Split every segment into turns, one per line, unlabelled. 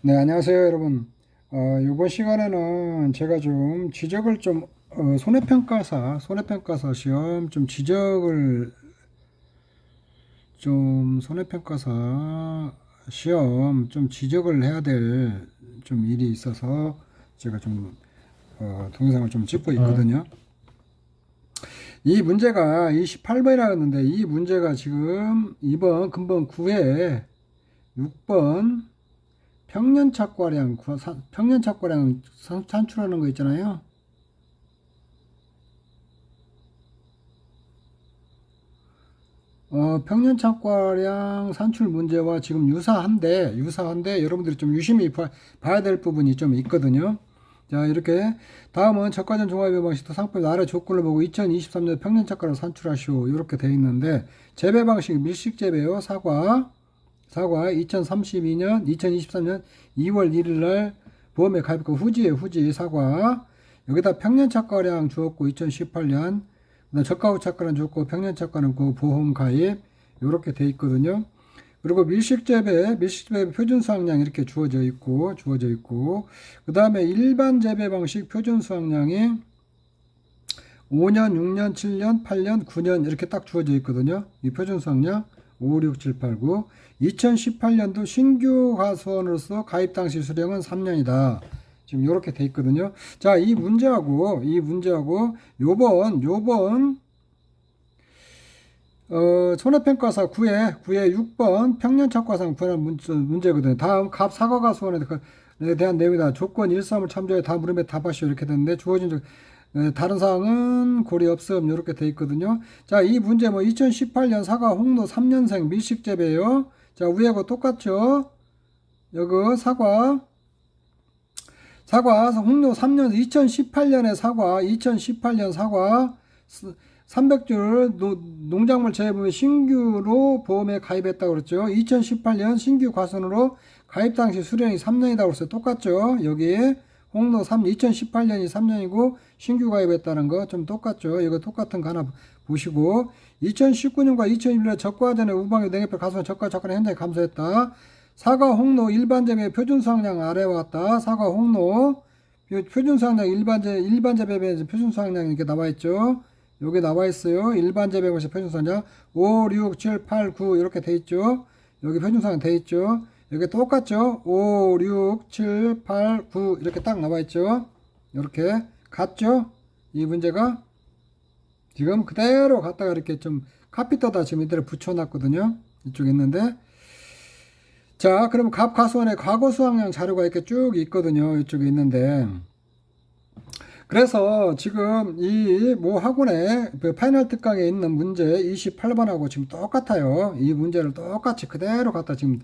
네, 안녕하세요, 여러분. 이번 시간에는 제가 좀 지적을 손해평가사 시험 손해평가사 시험 좀 지적을 해야 될 일이 있어서 제가 동영상을 좀 찍고 있거든요. 이 문제가 28번이라고 했는데, 이 문제가 지금 근본 9회 6번 평년착과량 산출하는 거 있잖아요. 평년착과량 산출 문제와 지금 유사한데 여러분들이 좀 유심히 봐야 될 부분이 좀 있거든요. 자, 이렇게 다음은 저가전 종합의 방식도 상품 아래 조건을 보고 2023년 평년착과를 산출하시오. 이렇게 되어 있는데, 재배 방식 밀식재배요. 사과 2023년 2월 1일 날 보험에 가입했고, 후지 사과. 여기다 평년착과량 주었고 2018년, 저가 착과는 주었고 평년착과는 그 보험 가입, 이렇게 돼 있거든요. 그리고 밀식재배 표준 수확량 이렇게 주어져 있고, 그 다음에 일반 재배 방식 표준 수확량이 5년, 6년, 7년, 8년, 9년 이렇게 딱 주어져 있거든요. 이 표준 수확량 5, 6, 7, 8, 9. 2018년도 신규 가수원으로서 가입 당시 수령은 3년이다. 지금 이렇게 돼 있거든요. 자, 이 문제하고 요번 손해평가사 9회 6번 평년착과상 분할 문제거든요. 다음 갑 사과가수원에 대한 내용이다. 조건 1, 3을 참조해 다 물음에 답하시오. 이렇게 됐는데, 주어진 다른 사항은 고려 없음. 이렇게 돼 있거든요. 자, 이 문제 2018년 사과 홍로 3년생 밀식재배요. 자, 위하고 똑같죠? 여기 사과 홍로 3년 2018년에 300줄 농작물 재배보험에 신규로 보험에 가입했다고 그랬죠. 2018년 신규 과선으로 가입 당시 수령이 3년이라고 그랬어요. 똑같죠. 여기 홍로 2018년이 3년이고 신규 가입했다는 거 좀 똑같죠. 이거 똑같은 거 하나 보시고, 2019년과 2021년 적과전에 우방의 냉해표 가수원 적과 작가는 현장에 감소했다. 사과 홍로 일반 재배 표준 수확량 아래와 같다. 사과 홍로 표준 수확량 일반 재배 표준 수확량 이렇게 나와 있죠. 여기 나와 있어요. 일반 재배 방식 표준 수확량 5, 6, 7, 8, 9 이렇게 돼 있죠. 여기 표준 수확량 돼 있죠. 여기 똑같죠. 5, 6, 7, 8, 9 이렇게 딱 나와 있죠. 이렇게 같죠. 이 문제가 지금 그대로 갖다가 이렇게 좀 카피 떠다 지금 이대로 붙여놨거든요. 이쪽에 있는데, 자, 그럼 갑 가수원에 과거 수확량 자료가 이렇게 쭉 있거든요. 이쪽에 있는데, 그래서 지금 이 모 학원에 그 파이널 특강에 있는 문제 28번하고 지금 똑같아요. 이 문제를 똑같이 그대로 갖다 지금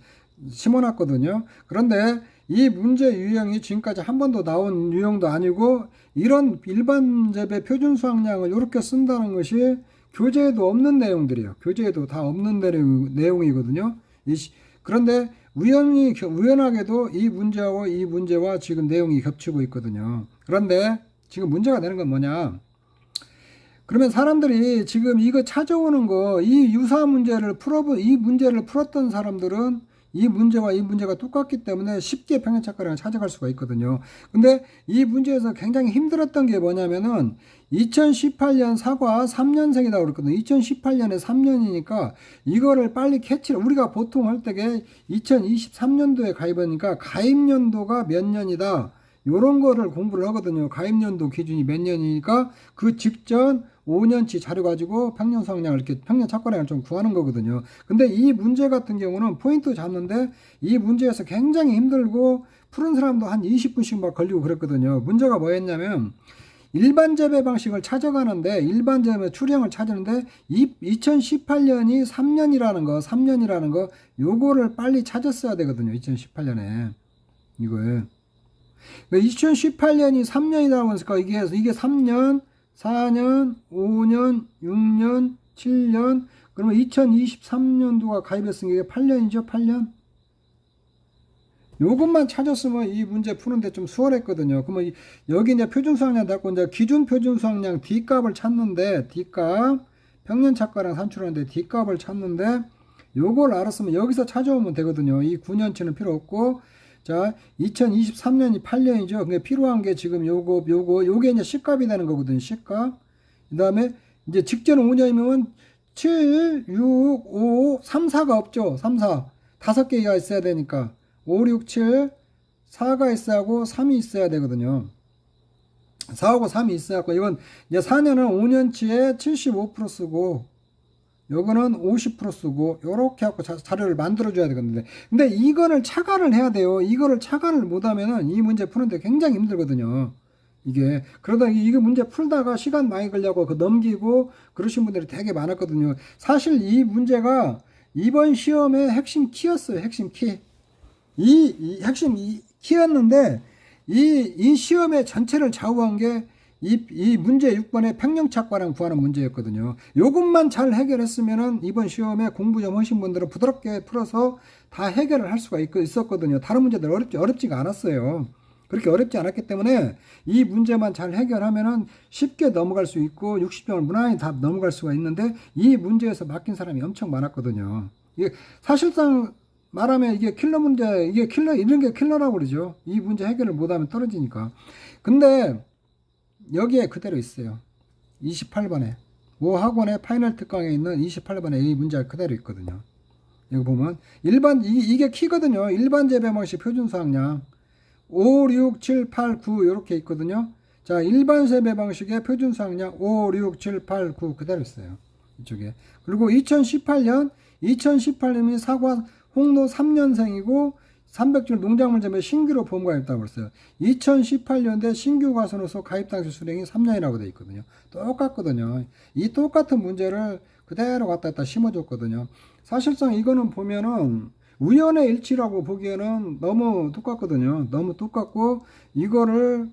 심어놨거든요. 그런데 이 문제 유형이 지금까지 한 번도 나온 유형도 아니고, 이런 일반 재배 표준 수확량을 이렇게 쓴다는 것이 교재에도 없는 내용들이에요. 교재에도 다 없는 내용이거든요. 그런데 우연하게도 이 문제와 지금 내용이 겹치고 있거든요. 그런데 지금 문제가 되는 건 뭐냐? 그러면 사람들이 지금 이거 찾아오는 거, 이 문제를 풀었던 사람들은 이 문제가 똑같기 때문에 쉽게 평년착과량을 찾아갈 수가 있거든요. 근데 이 문제에서 굉장히 힘들었던 게 뭐냐면은 2018년 사과 3년생이라고 그랬거든요. 2018년에 3년이니까 이거를 빨리 우리가 보통 할 때게 2023년도에 가입하니까 가입연도가 몇 년이다, 요런 거를 공부를 하거든요. 가입연도 기준이 몇 년이니까 그 직전 5년치 자료 가지고 평년 수확량을 이렇게 평년 착과량을 좀 구하는 거거든요. 근데 이 문제 같은 경우는 포인트 잡는데, 이 문제에서 굉장히 힘들고 푸른 사람도 한 20분씩 막 걸리고 그랬거든요. 문제가 뭐였냐면, 일반 재배 방식을 찾아가는데, 일반 재배 출형을 찾는데 2018년이 3년이라는 거 요거를 빨리 찾았어야 되거든요. 2018년에 이거에 2018년이 3년이라고 하니까 이게 3년, 4년, 5년, 6년, 7년, 그러면 2023년도가 가입했으니까 이게 8년이죠, 8년? 요것만 찾았으면 이 문제 푸는데 좀 수월했거든요. 그러면 여기 이제 표준 수확량 잡고 이제 기준 표준 수확량 D값을 찾는데, D값, 평년착과량 산출하는데 D값을 찾는데, 요걸 알았으면 여기서 찾아오면 되거든요. 이 9년치는 필요 없고, 자, 2023년이 8년이죠. 그게 필요한 게 지금 요게 이제 시값이 되는 거거든요. 시값. 그 다음에 이제 직전 5년이면 7, 6, 5, 3, 4가 없죠. 3, 4. 5개가 있어야 되니까. 5, 6, 7, 4가 있어야 하고 3이 있어야 되거든요. 4하고 3이 있어야 하고, 이건 이제 4년은 5년치에 75% 쓰고, 요거는 50% 쓰고, 요렇게 하고 자료를 만들어줘야 되거든요. 근데 이거를 차관을 해야 돼요. 이거를 차관을 못하면은 이 문제 푸는데 굉장히 힘들거든요. 이게. 그러다 이거 문제 풀다가 시간 많이 걸려고 넘기고 그러신 분들이 되게 많았거든요. 사실 이 문제가 이번 시험의 핵심 키였어요. 핵심 키. 이 핵심 키였는데, 이 시험의 전체를 좌우한 게 이 문제 6번의 평형착과랑 구하는 문제였거든요. 요것만 잘 해결했으면은 이번 시험에 공부 좀 하신 분들은 부드럽게 풀어서 다 해결을 할 수가 있었거든요. 다른 문제들 어렵지가 않았어요. 그렇게 어렵지 않았기 때문에 이 문제만 잘 해결하면은 쉽게 넘어갈 수 있고 60점을 무난히 다 넘어갈 수가 있는데, 이 문제에서 맡긴 사람이 엄청 많았거든요. 이게 사실상 말하면 이게 킬러 문제, 이게 킬러, 이런 게 킬러라고 그러죠. 이 문제 해결을 못하면 떨어지니까. 근데 여기에 그대로 있어요. 28번에 모 학원의 파이널 특강에 있는 28번에 이 문제가 그대로 있거든요. 여기 보면 이게 키거든요. 일반 재배 방식 표준 수학량 5, 6, 7, 8, 9 이렇게 있거든요. 자, 일반 재배 방식의 표준 수학량 5, 6, 7, 8, 9 그대로 있어요. 이쪽에. 그리고 2018년이 사과 홍로 3년생이고 300줄 농작물 재배 신규로 보험 가입다고 그랬어요. 2018년대 신규 가수로서 가입 당시 수령이 3년이라고 되어 있거든요. 똑같거든요. 이 똑같은 문제를 그대로 갖다 심어줬거든요. 사실상 이거는 보면은 우연의 일치라고 보기에는 너무 똑같거든요. 너무 똑같고, 이거를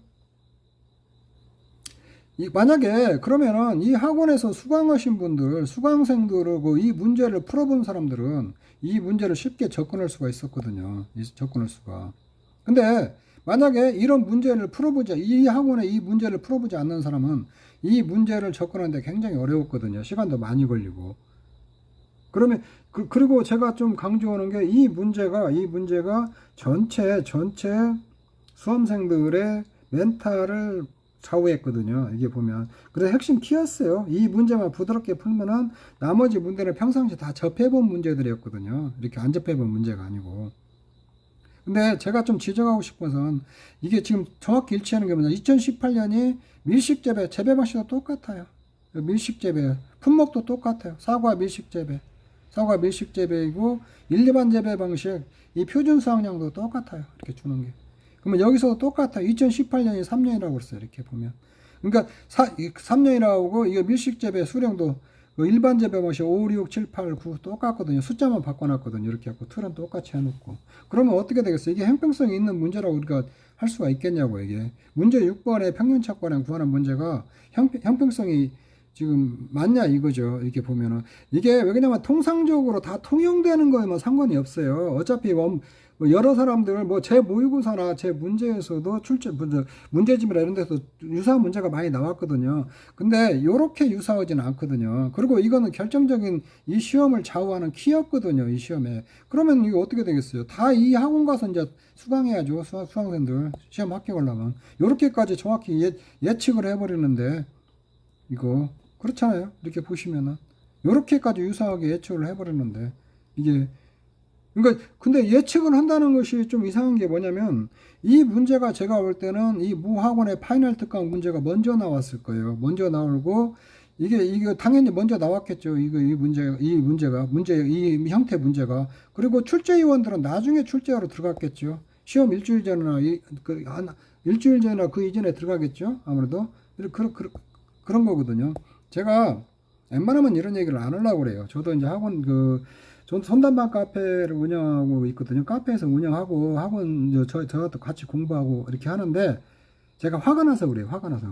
만약에 그러면은 이 학원에서 수강하신 분들, 수강생들하고 이 문제를 풀어본 사람들은 이 문제를 쉽게 접근할 수가 있었거든요. 접근할 수가. 근데 만약에 이런 문제를 풀어보지, 이 학원에 이 문제를 풀어보지 않는 사람은 이 문제를 접근하는데 굉장히 어려웠거든요. 시간도 많이 걸리고. 그러면 그리고 제가 좀 강조하는 게 이 문제가 전체 수험생들의 멘탈을 좌우했거든요. 이게 보면. 그래서 핵심 키였어요. 이 문제만 부드럽게 풀면은 나머지 문제는 평상시 다 접해본 문제들이었거든요. 이렇게 안 접해본 문제가 아니고. 근데 제가 좀 지적하고 싶은 것은 이게 지금 정확히 일치하는 게 뭐냐. 2018년이 밀식재배, 재배 방식도 똑같아요. 밀식재배, 품목도 똑같아요. 사과 밀식재배이고, 일반 재배 방식, 이 표준 수확량도 똑같아요. 이렇게 주는 게. 그러면 여기서도 똑같아요. 2018년이 3년이라고 그랬어요. 이렇게 보면. 그러니까 3년이라고 하고, 이거 밀식재배 수령도 일반 재배 방식 5, 6, 7, 8, 9 똑같거든요. 숫자만 바꿔놨거든요. 이렇게 하고 틀은 똑같이 해놓고. 그러면 어떻게 되겠어요? 이게 형평성이 있는 문제라고 우리가 할 수가 있겠냐고. 이게 문제 6번의 평균착과량 구하는 문제가 형평성이 지금 맞냐 이거죠. 이렇게 보면은 이게 왜냐면 통상적으로 다 통용되는 거에만 상관이 없어요. 어차피 여러 사람들 제 모의고사나 제 문제에서도 문제집이나 이런 데서 유사한 문제가 많이 나왔거든요. 근데 요렇게 유사하지는 않거든요. 그리고 이거는 결정적인 이 시험을 좌우하는 키였거든요. 이 시험에. 그러면 이거 어떻게 되겠어요? 다 이 학원 가서 이제 수강해야죠. 수강생들 시험 합격하려면. 요렇게까지 정확히 예측을 해버리는데 이거 그렇잖아요. 이렇게 보시면은 요렇게까지 유사하게 예측을 해버렸는데 이게 그러니까 근데 예측을 한다는 것이 좀 이상한 게 뭐냐면 이 문제가 제가 볼 때는 이 모 학원의 파이널 특강 문제가 먼저 나왔을 거예요. 먼저 나오고 이게 당연히 먼저 나왔겠죠. 이 형태 문제가. 그리고 출제위원들은 나중에 출제하러 들어갔겠죠. 시험 일주일 전이나 일주일 전이나 그 이전에 들어가겠죠. 아무래도 그런 거거든요. 제가 웬만하면 이런 얘기를 안 하려고 그래요. 저도 이제 학원 전 손단방 카페를 운영하고 있거든요. 카페에서 운영하고 학원 저도 같이 공부하고 이렇게 하는데 제가 화가 나서 그래요. 화가 나서.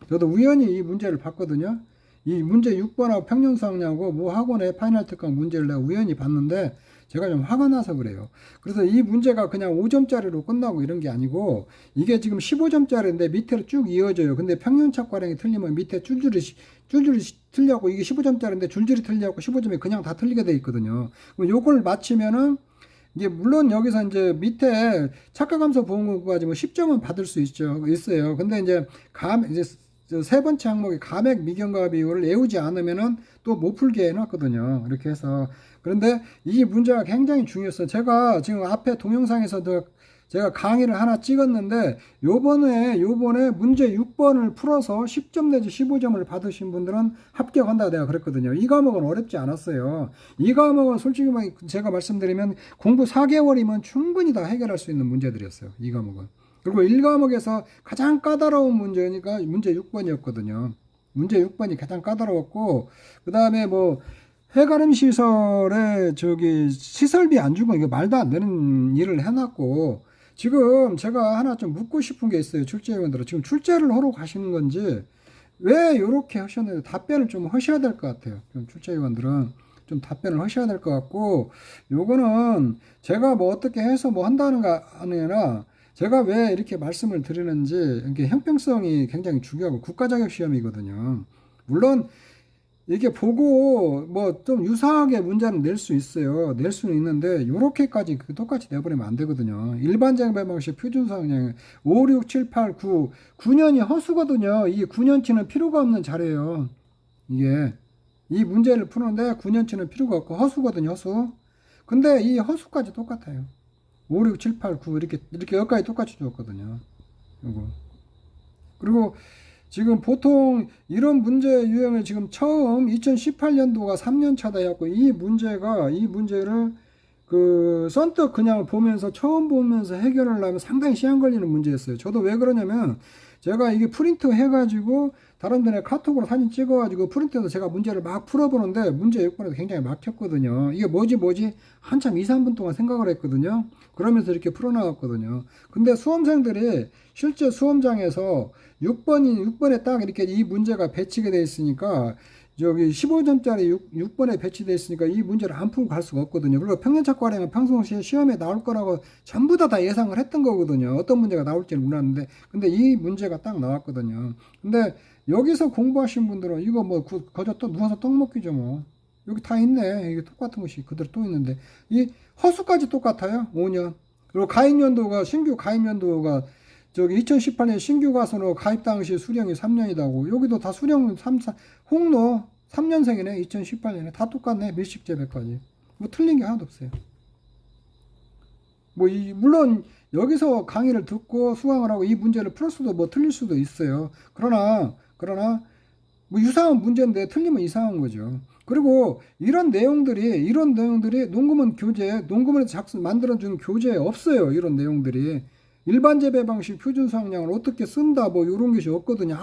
저도 우연히 이 문제를 봤거든요. 이 문제 6번하고 평년수학량하고 뭐 학원의 파이널 특강 문제를 내가 우연히 봤는데 제가 좀 화가 나서 그래요. 그래서 이 문제가 그냥 5점짜리로 끝나고 이런 게 아니고 이게 지금 15점짜리인데 밑으로 쭉 이어져요. 근데 평년착과량이 틀리면 밑에 줄줄이 틀려고 이게 15점짜리인데 줄줄이 틀려고 15점이 그냥 다 틀리게 돼 있거든요. 그럼 요걸 맞히면은 이게 물론 여기서 이제 밑에 착각함수 보험금까지 뭐 10점은 받을 수 있어요. 근데 이제 세 번째 항목이 감액 미경과 비율을 외우지 않으면은 또 못 풀게 해놨거든요. 이렇게 해서. 그런데 이 문제가 굉장히 중요했어요. 제가 지금 앞에 동영상에서도 제가 강의를 하나 찍었는데 요번에 문제 6번을 풀어서 10점 내지 15점을 받으신 분들은 합격한다 내가 그랬거든요. 이 과목은 어렵지 않았어요. 이 과목은 솔직히 제가 말씀드리면 공부 4개월이면 충분히 다 해결할 수 있는 문제들이었어요. 이 과목은. 그리고 1과목에서 가장 까다로운 문제니까 문제 6번이었거든요. 문제 6번이 가장 까다로웠고, 그 다음에 뭐 해가름 시설에 시설비 안 주고 이거 말도 안 되는 일을 해놨고, 지금 제가 하나 좀 묻고 싶은 게 있어요. 출제위원들은 지금 출제를 하러 가시는 건지 왜 이렇게 하셨는지 답변을 좀 하셔야 될 것 같아요. 출제위원들은 좀 답변을 하셔야 될 것 같고, 요거는 제가 뭐 어떻게 해서 뭐 한다는 거 아니라 제가 왜 이렇게 말씀을 드리는지, 이게 형평성이 굉장히 중요하고 국가자격 시험이거든요. 물론 이게 보고 뭐 좀 유사하게 문제는 낼 수 있어요. 낼 수는 있는데 요렇게까지 똑같이 내버리면 안 되거든요. 일반적 배방식 표준수학량 5, 6, 7, 8, 9 9년이 허수거든요. 이 9년치는 필요가 없는 자료예요. 이게 이 문제를 푸는데 9년치는 필요가 없고 허수거든요. 허수. 근데 이 허수까지 똑같아요. 5, 6, 7, 8, 9 이렇게 여기까지 똑같이 줬거든요. 요거. 그리고 지금 보통 이런 문제 유형을 지금 처음 2018년도가 3년 차다 해갖고 이 문제를 선뜻 그냥 보면서 처음 보면서 해결을 하면 상당히 시간 걸리는 문제였어요. 저도 왜 그러냐면 제가 이게 프린트 해가지고 다른 데에 카톡으로 사진 찍어가지고 프린트해서 제가 문제를 막 풀어보는데 문제 요건에서 굉장히 막혔거든요. 이게 뭐지? 한참 2, 3분 동안 생각을 했거든요. 그러면서 이렇게 풀어나갔거든요. 근데 수험생들이 실제 수험장에서 6번에 딱 이렇게 이 문제가 배치가 되어 있으니까 15점짜리 6번에 배치되어 있으니까 이 문제를 안 풀고 갈 수가 없거든요. 그리고 평년착과량은 평소시에 시험에 나올 거라고 전부 다 예상을 했던 거거든요. 어떤 문제가 나올지는 몰랐는데 근데 이 문제가 딱 나왔거든요. 근데 여기서 공부하신 분들은 이거 뭐 거저 또 누워서 떡 먹기죠 뭐. 여기 다 있네. 이게 똑같은 것이 그대로 또 있는데 이 허수까지 똑같아요. 5년. 그리고 신규 가입연도가 2018년 신규 가수로 가입 당시 수령이 3년이다고. 여기도 다 수령 홍로 3년생이네. 2018년에 다 똑같네. 밀식재배까지. 뭐 틀린 게 하나도 없어요. 물론 여기서 강의를 듣고 수강을 하고 이 문제를 풀 수도 뭐 틀릴 수도 있어요. 그러나 뭐 유사한 문제인데 틀리면 이상한 거죠. 그리고 이런 내용들이 농구문에서 만들어준 교재에 없어요. 이런 내용들이. 일반 재배 방식 표준 수확량을 어떻게 쓴다 뭐 이런 것이 없거든요.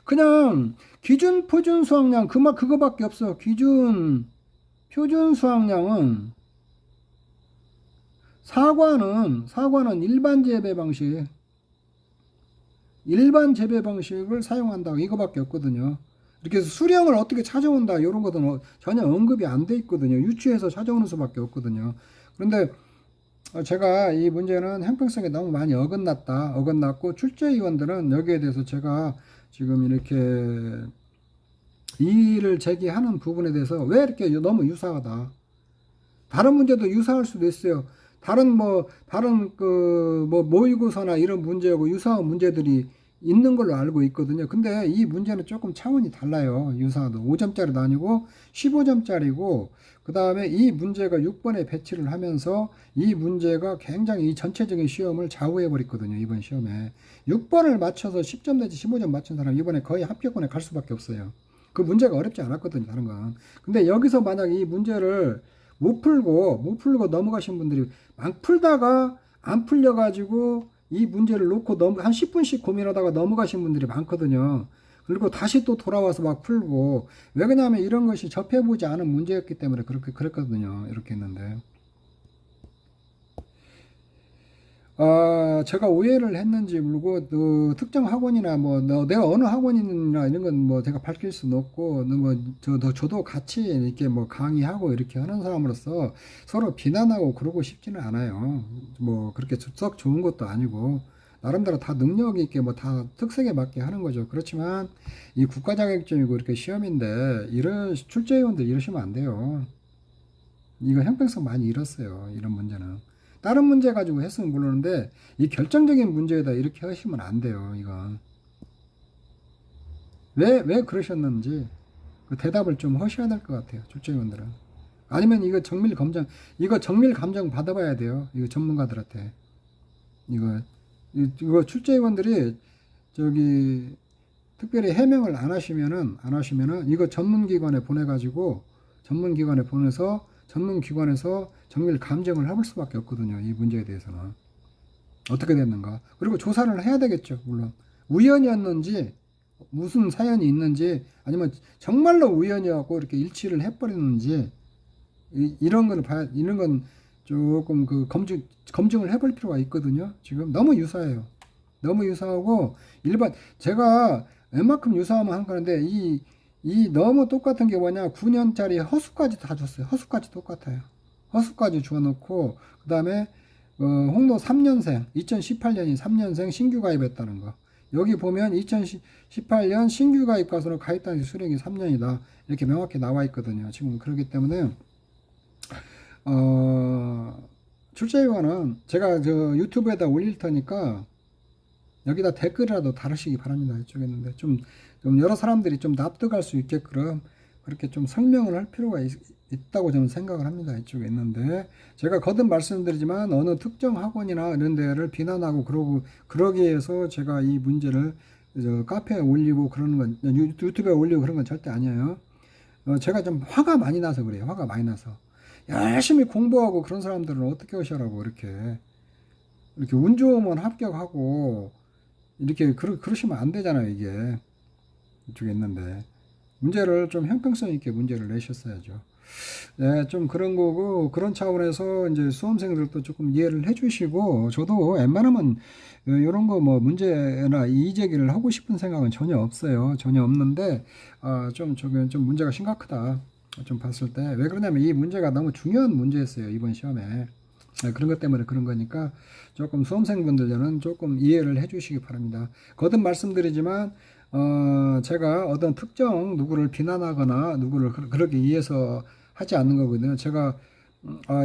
그냥 기준 표준 수확량 그거밖에 없어. 기준 표준 수확량은 사과는 일반 재배 방식을 사용한다 이거밖에 없거든요. 이렇게 해서 수령을 어떻게 찾아온다 이런 것은 전혀 언급이 안 돼 있거든요. 유추해서 찾아오는 수밖에 없거든요. 그런데 제가 이 문제는 형평성에 너무 많이 어긋났고 출제위원들은 여기에 대해서 제가 지금 이렇게 이의를 제기하는 부분에 대해서 왜 이렇게 너무 유사하다. 다른 문제도 유사할 수도 있어요. 다른 모의고사나 이런 문제하고 유사한 문제들이 있는 걸로 알고 있거든요. 근데 이 문제는 조금 차원이 달라요. 유사도 5점짜리도 아니고 15점짜리고 그 다음에 이 문제가 6번에 배치를 하면서 이 문제가 굉장히 이 전체적인 시험을 좌우해 버렸거든요. 이번 시험에 6번을 맞춰서 10점 내지 15점 맞춘 사람 이번에 거의 합격권에 갈 수밖에 없어요. 그 문제가 어렵지 않았거든요. 다른 건. 근데 여기서 만약 이 문제를 못 풀고 넘어가신 분들이 막 풀다가 안 풀려가지고 이 문제를 놓고 한 10분씩 고민하다가 넘어가신 분들이 많거든요. 그리고 다시 또 돌아와서 막 풀고. 왜 그러냐면 이런 것이 접해보지 않은 문제였기 때문에 그랬거든요. 이렇게 했는데. 제가 오해를 했는지 모르고, 특정 학원이나 내가 어느 학원이나 이런 건 뭐 제가 밝힐 수는 없고, 저도 같이 이렇게 뭐 강의하고 이렇게 하는 사람으로서 서로 비난하고 그러고 싶지는 않아요. 뭐 그렇게 썩 좋은 것도 아니고, 나름대로 다 능력 있게 뭐 다 특색에 맞게 하는 거죠. 그렇지만 이 국가 자격증이고 이렇게 시험인데, 출제위원들 이러시면 안 돼요. 이거 형평성 많이 잃었어요. 이런 문제는. 다른 문제 가지고 했으면 모르는데 이 결정적인 문제에다 이렇게 하시면 안 돼요. 이건 왜 그러셨는지 그 대답을 좀 하셔야 될 것 같아요. 출제위원들은. 아니면 이거 정밀 감정 받아봐야 돼요. 이거 전문가들한테. 이거 출제위원들이 저기 특별히 해명을 안 하시면은 이거 전문기관에 보내가지고 전문기관에 보내서 전문기관에서 정밀 감정을 해볼 수밖에 없거든요. 이 문제에 대해서는 어떻게 됐는가. 그리고 조사를 해야 되겠죠. 물론 우연이었는지 무슨 사연이 있는지 아니면 정말로 우연이었고 이렇게 일치를 해버리는지 이런 건 조금 그 검증을 해볼 필요가 있거든요. 지금 너무 유사해요. 너무 유사하고 제가 웬만큼 유사하면 한 건데 이 너무 똑같은 게 뭐냐 9년짜리 허수까지 다 줬어요. 허수까지 똑같아요. 허수까지 주워놓고 그 다음에 홍도 3년생 2018년이 3년생 신규 가입했다는 거 여기 보면 2018년 신규 가입 가수로 가입단지 수령이 3년이다 이렇게 명확히 나와 있거든요. 지금 그렇기 때문에 출제위원은 제가 저 유튜브에다 올릴 테니까 여기다 댓글이라도 달으시기 바랍니다. 이쪽에 있는데 좀 여러 사람들이 좀 납득할 수 있게끔 그렇게 좀 설명을 할 필요가 있다고 저는 생각을 합니다. 이쪽에 있는데 제가 거듭 말씀드리지만 어느 특정 학원이나 이런 데를 비난하고 그러기 위해서 제가 이 문제를 카페에 올리고 그러는 건 유튜브에 올리고 그런 건 절대 아니에요. 제가 좀 화가 많이 나서 그래요. 화가 많이 나서 열심히 공부하고 그런 사람들은 어떻게 하시라고 이렇게 운 좋으면 합격하고 이렇게 그러시면 안 되잖아요. 이게 이쪽에 있는데 문제를 좀 형평성 있게 문제를 내셨어야죠. 네, 좀 그런 거고 그런 차원에서 이제 수험생들도 조금 이해를 해주시고 저도 웬만하면 이런 거 뭐 문제나 이의 제기를 하고 싶은 생각은 전혀 없어요. 전혀 없는데 좀 문제가 심각하다. 좀 봤을 때 왜 그러냐면 이 문제가 너무 중요한 문제였어요. 이번 시험에. 그런 것 때문에 그런 거니까 조금 수험생분들은 조금 이해를 해주시기 바랍니다. 거듭 말씀드리지만 제가 어떤 특정 누구를 비난하거나 누구를 그렇게 위해서 하지 않는 거거든요. 제가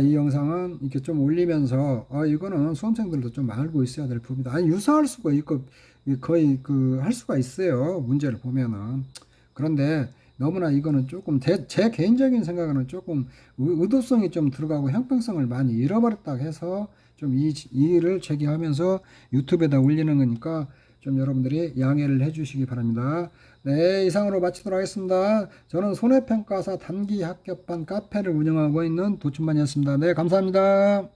이 영상은 이렇게 좀 올리면서 이거는 수험생들도 좀 알고 있어야 될 부분이다. 아니 유사할 수가 있고 거의 할 수가 있어요. 문제를 보면은. 그런데 너무나 이거는 조금 제 개인적인 생각은 조금 의도성이 좀 들어가고 형평성을 많이 잃어버렸다 해서 좀 이 일을 제기하면서 유튜브에다 올리는 거니까 좀 여러분들이 양해를 해주시기 바랍니다. 네, 이상으로 마치도록 하겠습니다. 저는 손해평가사 단기 합격반 카페를 운영하고 있는 도춘만이었습니다. 네, 감사합니다.